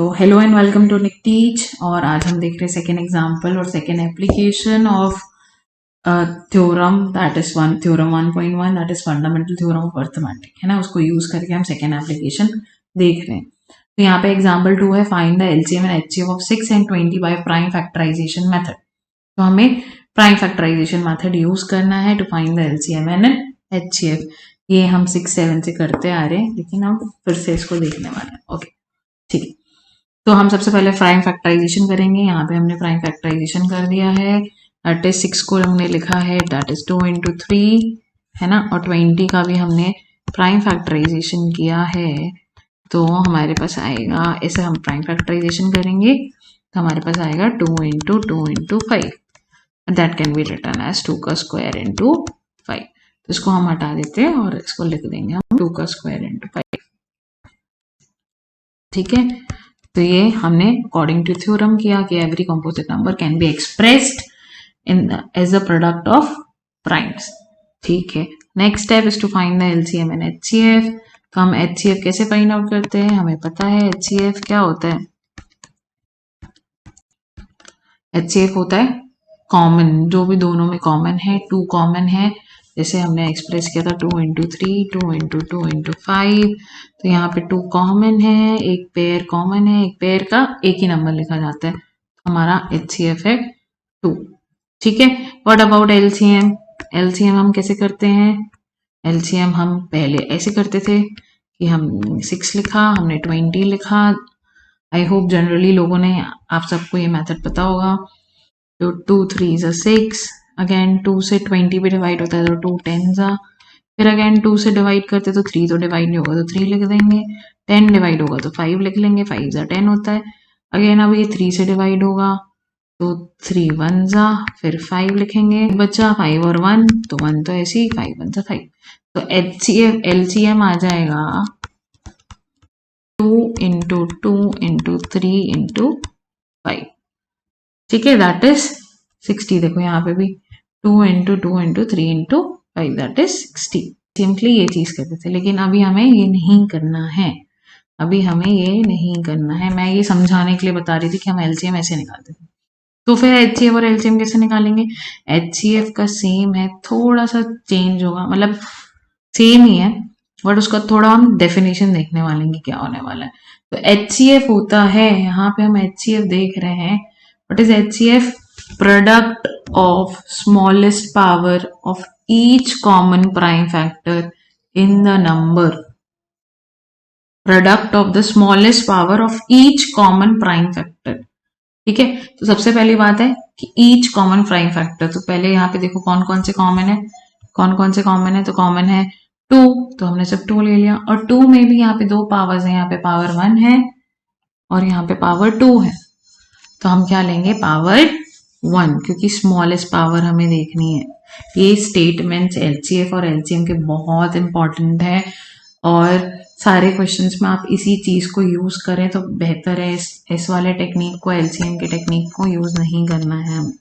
तो hello and welcome to Nick Teach. और आज हम देख रहे हैं सेकेंड एग्जाम्पल और second application of theorem that is theorem 1.1 that is fundamental theorem of arithmetic, है ना। उसको यूज करके हम सेकेंड एप्लीकेशन देख रहे हैं। तो यहाँ पे एग्जाम्पल 2 है, find the LCM and HCF of 6 and 20 by prime factorisation method. तो हमें प्राइम फैक्टराइजेशन मेथड यूज करना है to find the LCM and HCF. ये हम 6-7 से करते आ रहे हैं, लेकिन हम फिर से इसको देखने वाले हैं। ओके, ठीक है। तो हम सबसे पहले प्राइम फैक्टराइजेशन करेंगे। यहाँ पे हमने प्राइम फैक्टराइजेशन कर दिया है। दैट इज 6 को हमने लिखा है दैट इज 2 into 3, है ना। और 20 का भी हमने प्राइम फैक्टराइजेशन किया है। तो हमारे पास आएगा, ऐसे हम प्राइम फैक्टराइजेशन करेंगे तो हमारे पास आएगा 2 into 2 into 5 that can be written as 2 का स्क्वायर into 5। तो इसको हम हटा देते हैं और इसको लिख देंगे हम 2 का स्क्वायर into 5। ठीक है, तो ये हमने अकॉर्डिंग टू थ्योरम किया कि every composite number can be expressed in as a product of primes. ठीक है, next step is to find the LCM and HCF. तो हम एचसीएफ कैसे फाइंड आउट करते हैं, हमें पता है एचसीएफ क्या होता है। एचसीएफ होता है कॉमन, जो भी दोनों में कॉमन है, 2 कॉमन है। जैसे हमने एक्सप्रेस किया था 2 into 3, 2 into 2 into 5। तो यहाँ पे 2 कॉमन है, एक पेयर कॉमन है, एक पेयर का एक ही नंबर लिखा जाता है। तो हमारा HCF है 2। ठीक है, व्हाट अबाउट LCM? LCM हम कैसे करते हैं? LCM हम पहले ऐसे करते थे कि हम 6 लिखा, हमने 20 लिखा। आई होप जनरली लोगों ने, आप सबको ये मेथड पता होगा। तो 2 3 6, अगेन 2 से 20 भी डिवाइड होता है तो 2 10 फिर अगेन 2 से डिवाइड करते तो 3 तो डिवाइड नहीं होगा तो 3 लिख देंगे। 10 डिवाइड होगा तो 5 लिख लेंगे, 5 10 होता है। अगेन अब ये 3 से डिवाइड होगा तो 3 1 फिर 5 लिखेंगे, बचा 5 और 1 तो 1 तो ऐसे ही 5 1 5। तो LCM आ जाएगा 2 into 2 into 3 into 5। ठीक है, दैट इज 60। देखो यहाँ पे भी 2 into 2 into 3 into 5 that is 60। Simply ये चीज करते थे, लेकिन अभी हमें ये नहीं करना है। अभी हमें ये नहीं करना है। मैं ये समझाने के लिए बता रही थी कि हम एलसीएम ऐसे निकालते थे। तो फिर एचसीएफ और एलसीएम कैसे निकालेंगे? एचसीएफ का सेम है, थोड़ा सा चेंज होगा, मतलब सेम ही है, बट उसका थोड़ा हम डेफिनेशन देखने वाले हैं कि क्या होने वाला है। तो एचसीएफ होता है, यहाँ पे हम एचसीएफ देख रहे हैं। What is HCF? Product of smallest power of each common prime factor in the number. Product of the smallest power of each common prime factor. ठीक है, तो सबसे पहली बात है कि ईच कॉमन प्राइम फैक्टर। तो पहले यहाँ पे देखो कौन कौन से कॉमन है, कौन कौन से कॉमन है। तो कॉमन है 2, तो हमने सब 2 ले लिया। और 2 में भी यहाँ पे 2 पावर्स है, यहाँ पे पावर 1 है और यहाँ पे पावर 2 है। तो हम क्या लेंगे? पावर 1, क्योंकि स्मॉलेस्ट पावर हमें देखनी है। ये स्टेटमेंट्स एलसीएफ और एलसीएम के बहुत इंपॉर्टेंट है और सारे क्वेश्चंस में आप इसी चीज को यूज करें तो बेहतर है। इस वाले टेक्निक को, एलसीएम के टेक्निक को यूज नहीं करना है हमें।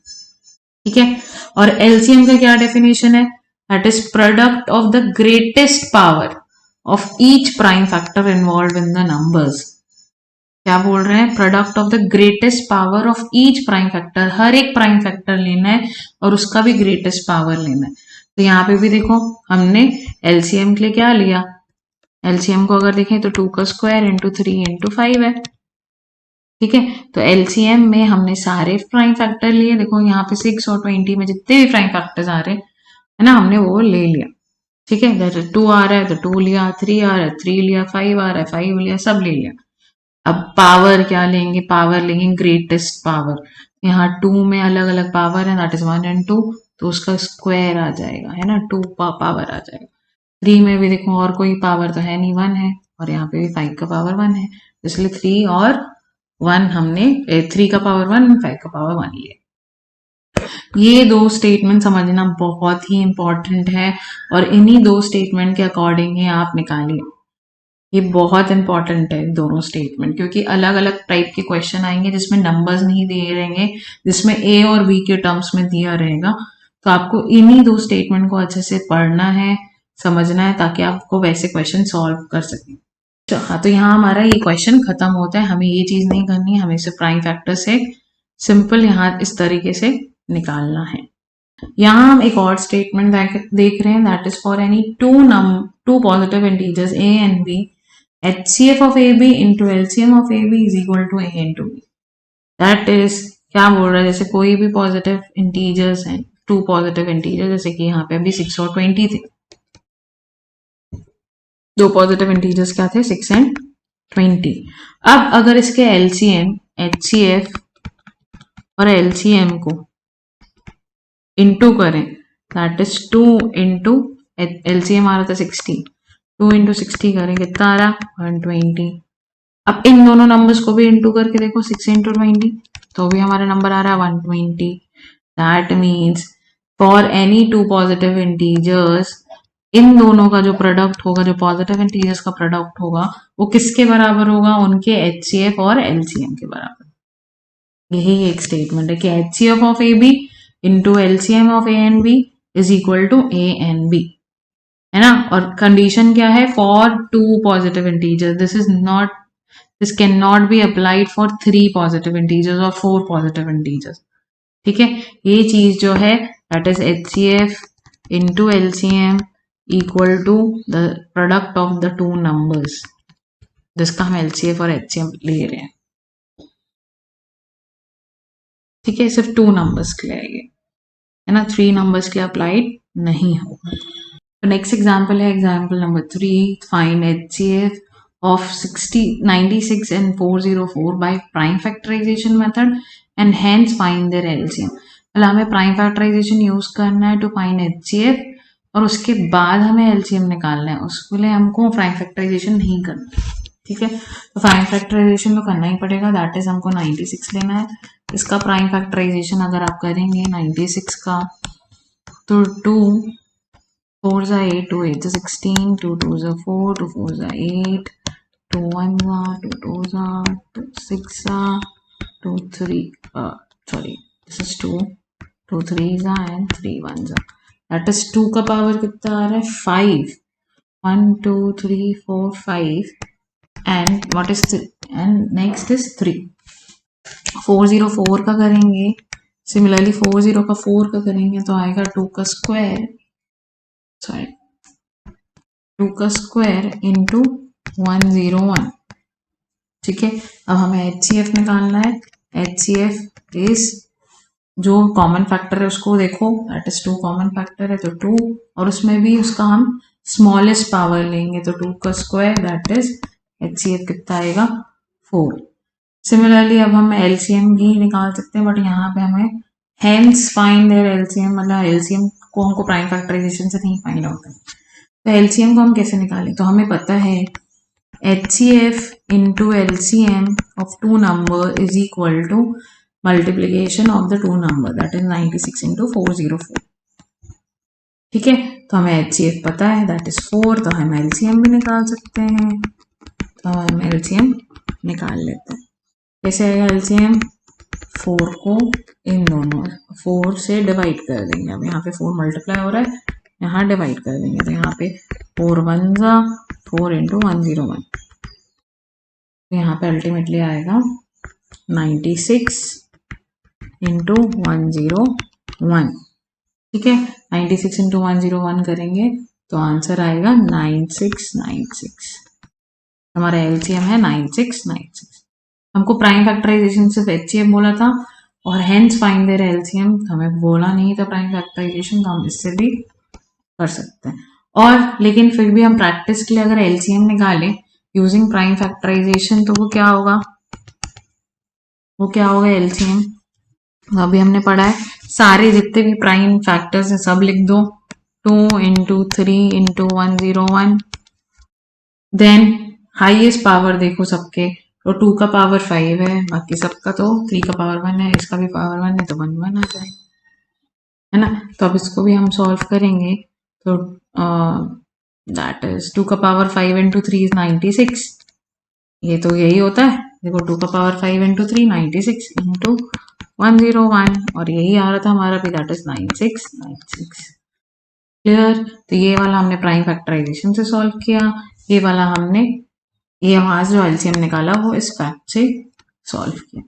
ठीक है, और एलसीएम का क्या डेफिनेशन है? That is product of the greatest power of each prime factor involve in the numbers. क्या बोल रहे हैं? Product of the greatest power of each prime factor. हर एक प्राइम फैक्टर लेना है और उसका भी ग्रेटेस्ट पावर लेना है। तो यहाँ पे भी देखो हमने एलसीएम के लिए क्या लिया? एलसीएम को अगर देखें तो 2 का स्क्वायर into 3 into 5 है। ठीक है, तो एलसीएम में हमने सारे प्राइम फैक्टर लिए। देखो यहाँ पे 6 और 20 में जितने भी प्राइम फैक्टर्स आ रहे हैं, है ना, हमने वो ले लिया। ठीक है, जैसे 2 आ रहा है तो 2 लिया, 3 आ रहा है 3 लिया, 5 आ रहा है 5 लिया, सब ले लिया। अब पावर क्या लेंगे? पावर लेंगे ग्रेटेस्ट पावर। यहाँ 2 में अलग अलग पावर है, दैट इज 1 and 2, तो उसका स्क्वायर आ जाएगा, है ना, 2 पावर आ जाएगा। 3 में भी देखो और कोई पावर तो है नहीं, 1 है, और यहाँ पे भी 5 का पावर 1 है, इसलिए 3 और 1 हमने 3 का पावर 1 5 का पावर 1 लिया। ये 2 स्टेटमेंट समझना बहुत ही इंपॉर्टेंट है और इन्हीं 2 स्टेटमेंट के अकॉर्डिंग ही आप निकालिए। ये बहुत इंपॉर्टेंट है दोनों स्टेटमेंट, क्योंकि अलग अलग टाइप के क्वेश्चन आएंगे जिसमें नंबर्स नहीं दिए रहेंगे, जिसमें ए और बी के टर्म्स में दिया रहेगा। तो आपको इन्हीं 2 स्टेटमेंट को अच्छे से पढ़ना है, समझना है, ताकि आपको वैसे क्वेश्चन सॉल्व कर सकें। हाँ, तो यहाँ हमारा ये क्वेश्चन खत्म होता है। हमें ये चीज नहीं करनी है, हमें सिर्फ प्राइम फैक्टर से सिंपल यहाँ इस तरीके से निकालना है। यहाँ हम एक और स्टेटमेंट देख रहे हैं, that is for any two positive integers a and b, HCF of AB into LCM of AB is equal to a into b। That is क्या बोल रहा है, जैसे कोई भी पॉजिटिव इंटीजर्स हैं, टू पॉजिटिव इंटीजर, जैसे कि यहाँ पे अभी 6 और 20 थे, दो पॉजिटिव इंटीजर्स क्या थे, 6 एंड 20। अब अगर इसके LCM HCF और LCM को इंटू करें, दैट इज 2 इंटू LCM आ रहा था 60, 2 इंटू 60 करें कितना आ रहा 120। अब इन दोनों नंबर्स को भी इंटू करके देखो, 6 इंटू 20, तो भी हमारा नंबर आ रहा है 120। That means for any two positive integers, इन दोनों का जो प्रोडक्ट होगा, जो पॉजिटिव इंटीजर्स का प्रोडक्ट होगा, वो किसके बराबर होगा, उनके HCF और LCM के बराबर। यही एक स्टेटमेंट है कि HCF of AB into LCM of A and B is equal to A and B, है ना। और कंडीशन क्या है, for two positive integers, this can not be applied for 3 positive integers और 4 पॉजिटिव इंटीजर्स। ठीक है, ये चीज जो है that is HCF into LCM equal to the product of the two numbers, जिसका हम LCF और HCM ले रहे हैं। ठीक है, सिर्फ 2 नंबर्स के लिए आएंगे, है ना, 3 नंबर्स के लिए अप्लाइड नहीं होगा। तो नेक्स्ट एग्जाम्पल है example number 3, find HCF of 96 and 404 by prime factorization method and hence find their LCM। मतलब हमें प्राइम फैक्टराइजेशन यूज करना है टू फाइंड HCF, और उसके बाद हमें LCM निकालना है, उसके लिए हमको प्राइम फैक्टराइजेशन नहीं करना। ठीक है, तो प्राइम फैक्टराइजेशन तो करना ही पड़ेगा, दैट इज हमको 96 लेना है। इसका प्राइम फैक्टराइजेशन अगर आप करेंगे 96 का, तो 2 4s are 8, 2 8s are 16, 2 2s are 4, 2 4s are 8, 2 1s are 2 2s are 2 6 are 2 3 sorry this is 2 2 3s are and 3 1s are, that is 2 का पावर कितना आ रहा है 5, 1 2 3 4 5 and what is and next is 3। 404 का करेंगे, सिमिलरली 40 का 4 का करेंगे तो आएगा 2 का स्क्वायर, सॉरी 2 का स्क्वायर इंटू 101। ठीक है, अब हमें HCF निकालना है। HCF इज जो कॉमन फैक्टर है उसको देखो, दैट इज 2 कॉमन फैक्टर है तो 2, और उसमें भी उसका हम स्मॉलेस्ट पावर लेंगे तो 2 का स्क्वायर, दैट इज HCF कितना आएगा 4। सिमिलरली अब हम LCM भी निकाल सकते हैं, बट यहाँ पे हमें हेंस फाइंड देयर LCM, मतलब LCM को हमको प्राइम फैक्टराइजेशन से नहीं फाइंड आउट है। तो LCM को हम कैसे निकालें, तो हमें पता है HCF into LCM of two number is equal to multiplication of the two number, that is 96 into 404। ठीक है, तो हमें HCF पता है दैट इज 4, तो हम LCM भी निकाल सकते हैं। तो हम LCM निकाल लेते हैं। कैसे आएगा LCM, 4 को इन दोनों 4 से डिवाइड कर देंगे। अब यहाँ पे 4 मल्टीप्लाई हो रहा है, यहाँ डिवाइड कर देंगे तो यहाँ पे 4 1 4 इंटू 101, यहाँ पे अल्टीमेटली आएगा 96 इंटू 101। ठीक है, 96 इंटू 101 करेंगे तो आंसर आएगा 9696। हमारा LCM है 9696। हमको प्राइम फैक्टराइजेशन सिर्फ HCF बोला था और हेंस फाइंड देयर LCM हमें बोला नहीं था प्राइम फैक्टराइजेशन, तो हम इससे भी कर सकते हैं। और लेकिन फिर भी हम प्रैक्टिस के लिए अगर LCM निकालें यूजिंग प्राइम फैक्टराइजेशन तो वो क्या होगा LCM, अभी हमने पढ़ा है सारे जितने भी प्राइम फैक्टर्स हैं सब लिख दो, 2 into 3 into 101, then highest power देखो सबके, तो 2 का पावर 5 है, बाकी सबका तो 3 का पावर 1 है, इसका भी पावर 1 है तो 1 1 आ जाएगा, है ना। तो अब इसको भी हम सॉल्व करेंगे तो दैट इज 2 का पावर 5 इंटू 3 इज 96, ये तो यही होता है देखो, 2 का पावर 5 इंटू 3 96 इंटू 101, और यही आ रहा था हमारा भी, दैट इज 9696। क्लियर, तो ये वाला हमने प्राइम फैक्टराइजेशन से सॉल्व किया, ये वाला हमने ये वहां से जो एलसीएम निकाला वो इस फैक्ट से सॉल्व किया।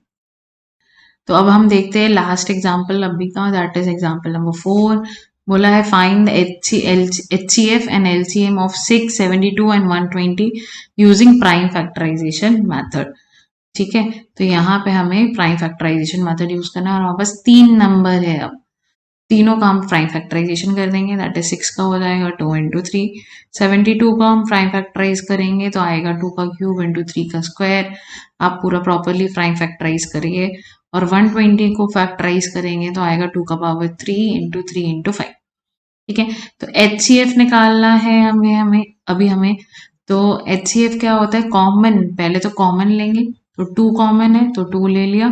तो अब हम देखते हैं लास्ट एग्जाम्पल अभी का, दैट इज एग्जाम्पल नंबर 4। बोला है find HCF and LCM of 6, 72 and 120 using prime factorisation method. ठीक है, तो यहाँ पे हमें प्राइम फैक्टराइजेशन मेथड यूज करना है और हमारे पास 3 नंबर है। अब तीनों का हम प्राइम फैक्टराइजेशन कर देंगे, दैट इज 6 का हो जाएगा 2 इंटू 3। 72 का हम प्राइम फैक्टराइज करेंगे तो आएगा 2 का क्यूब इंटू 3 का स्क्वायर। आप पूरा प्रॉपरली प्राइम फैक्टराइज करिए। और 120 को फैक्टराइज करेंगे तो आएगा 2 का पावर 3 इंटू 3 इंटू 5। ठीक है, तो HCF निकालना है हमें अभी हमें। तो HCF क्या होता है, कॉमन, पहले तो कॉमन लेंगे, तो 2 कॉमन है तो 2 ले लिया।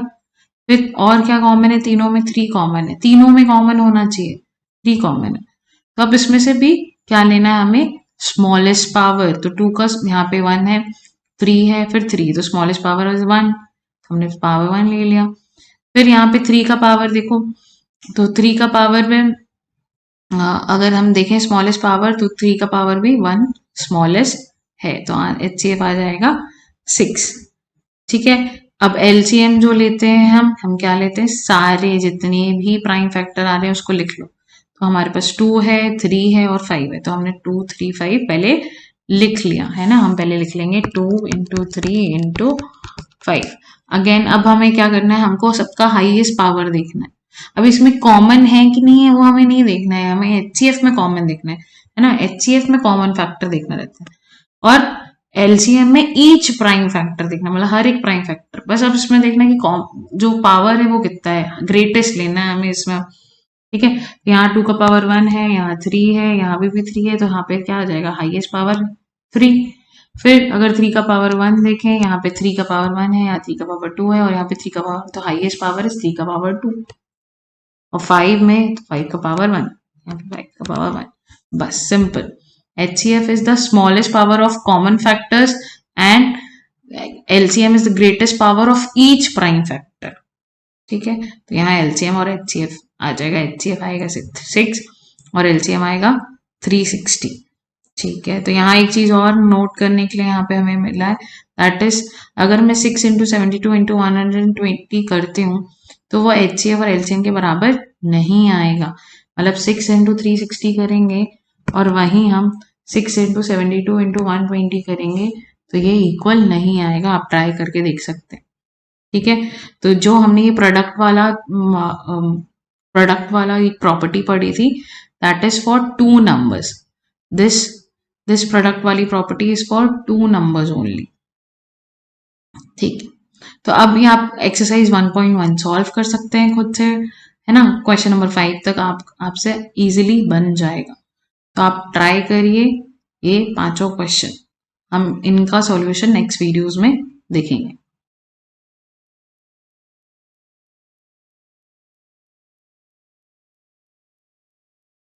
फिर और क्या कॉमन है, तीनों में 3 कॉमन है, तीनों में कॉमन होना चाहिए, 3 कॉमन है। तो अब इसमें से भी क्या लेना है हमें, स्मॉलेस्ट पावर। तो 2 का यहाँ पे 1 है, 3 है, फिर 3, तो स्मॉलेस्ट पावर इज 1, हमने पावर 1 ले लिया। फिर यहाँ पे 3 का पावर देखो, तो 3 का पावर में अगर हम देखें स्मॉलेस्ट पावर, तो 3 का पावर भी 1 स्मॉलेस्ट है, तो HCF आ जाएगा 6। ठीक है, अब LCM जो लेते हैं हम क्या लेते हैं, सारे जितने भी प्राइम फैक्टर आ रहे हैं उसको लिख लो। तो हमारे पास 2 है, 3 है और 5 है, तो हमने 2 3 5 पहले लिख लिया है ना। हम पहले लिख लेंगे 2 इंटू 3 इंटू 5। अगेन अब हमें क्या करना है, हमको सबका हाईएस्ट पावर देखना है। अब इसमें कॉमन है कि नहीं है वो हमें नहीं देखना है, हमें HCF में कॉमन देखना है ना। HCF में कॉमन फैक्टर देखना रहता है और LCM में ईच प्राइम फैक्टर देखना, मतलब हर एक प्राइम फैक्टर। बस अब इसमें देखना है कि जो पावर है वो कितना है, ग्रेटेस्ट लेना है हमें इसमें। ठीक है, यहाँ 2 का पावर 1 है, यहाँ 3 है, यहाँ भी 3 है, तो यहाँ पे क्या आ जाएगा, हाईएस्ट पावर 3। फिर अगर 3 का पावर 1 देखें, यहाँ पे 3 का पावर 1 है, यहाँ 3 का पावर 2 है और यहाँ पे 3 का पावर, तो हाईएस्ट पावर है 3 का पावर 2। और 5 में तो 5 का पावर 1, यहाँ पे 5 का पावर 1। बस simple. HCF is the smallest power of common factors and LCM is the greatest power of each prime factor। ठीक है, तो यहाँ LCM और HCF आ जाएगा, HCF आएगा 6 और LCM आएगा 360। ठीक है, तो यहाँ एक चीज और नोट करने के लिए यहाँ पे हमें मिला है, दैट इज अगर मैं 6 इंटू 72 इंटू 120 करती हूँ तो वो HCF और LCM के बराबर नहीं आएगा। मतलब 6 इंटू 360 करेंगे और वहीं हम 6 इंटू 72 इंटू 120 करेंगे तो ये इक्वल नहीं आएगा, आप ट्राई करके देख सकते हैं। ठीक है, तो जो हमने ये प्रोडक्ट वाला एक प्रॉपर्टी पढ़ी थी, that is for 2 numbers. This product वाली property is for 2 numbers only. ठीक है, तो अब ये आप एक्सरसाइज 1.1 सॉल्व कर सकते हैं खुद से, है ना। क्वेश्चन नंबर 5 तक आपसे इजीली बन जाएगा, तो आप ट्राई करिए ये 5 क्वेश्चन। हम इनका सॉल्यूशन नेक्स्ट वीडियोस में देखेंगे।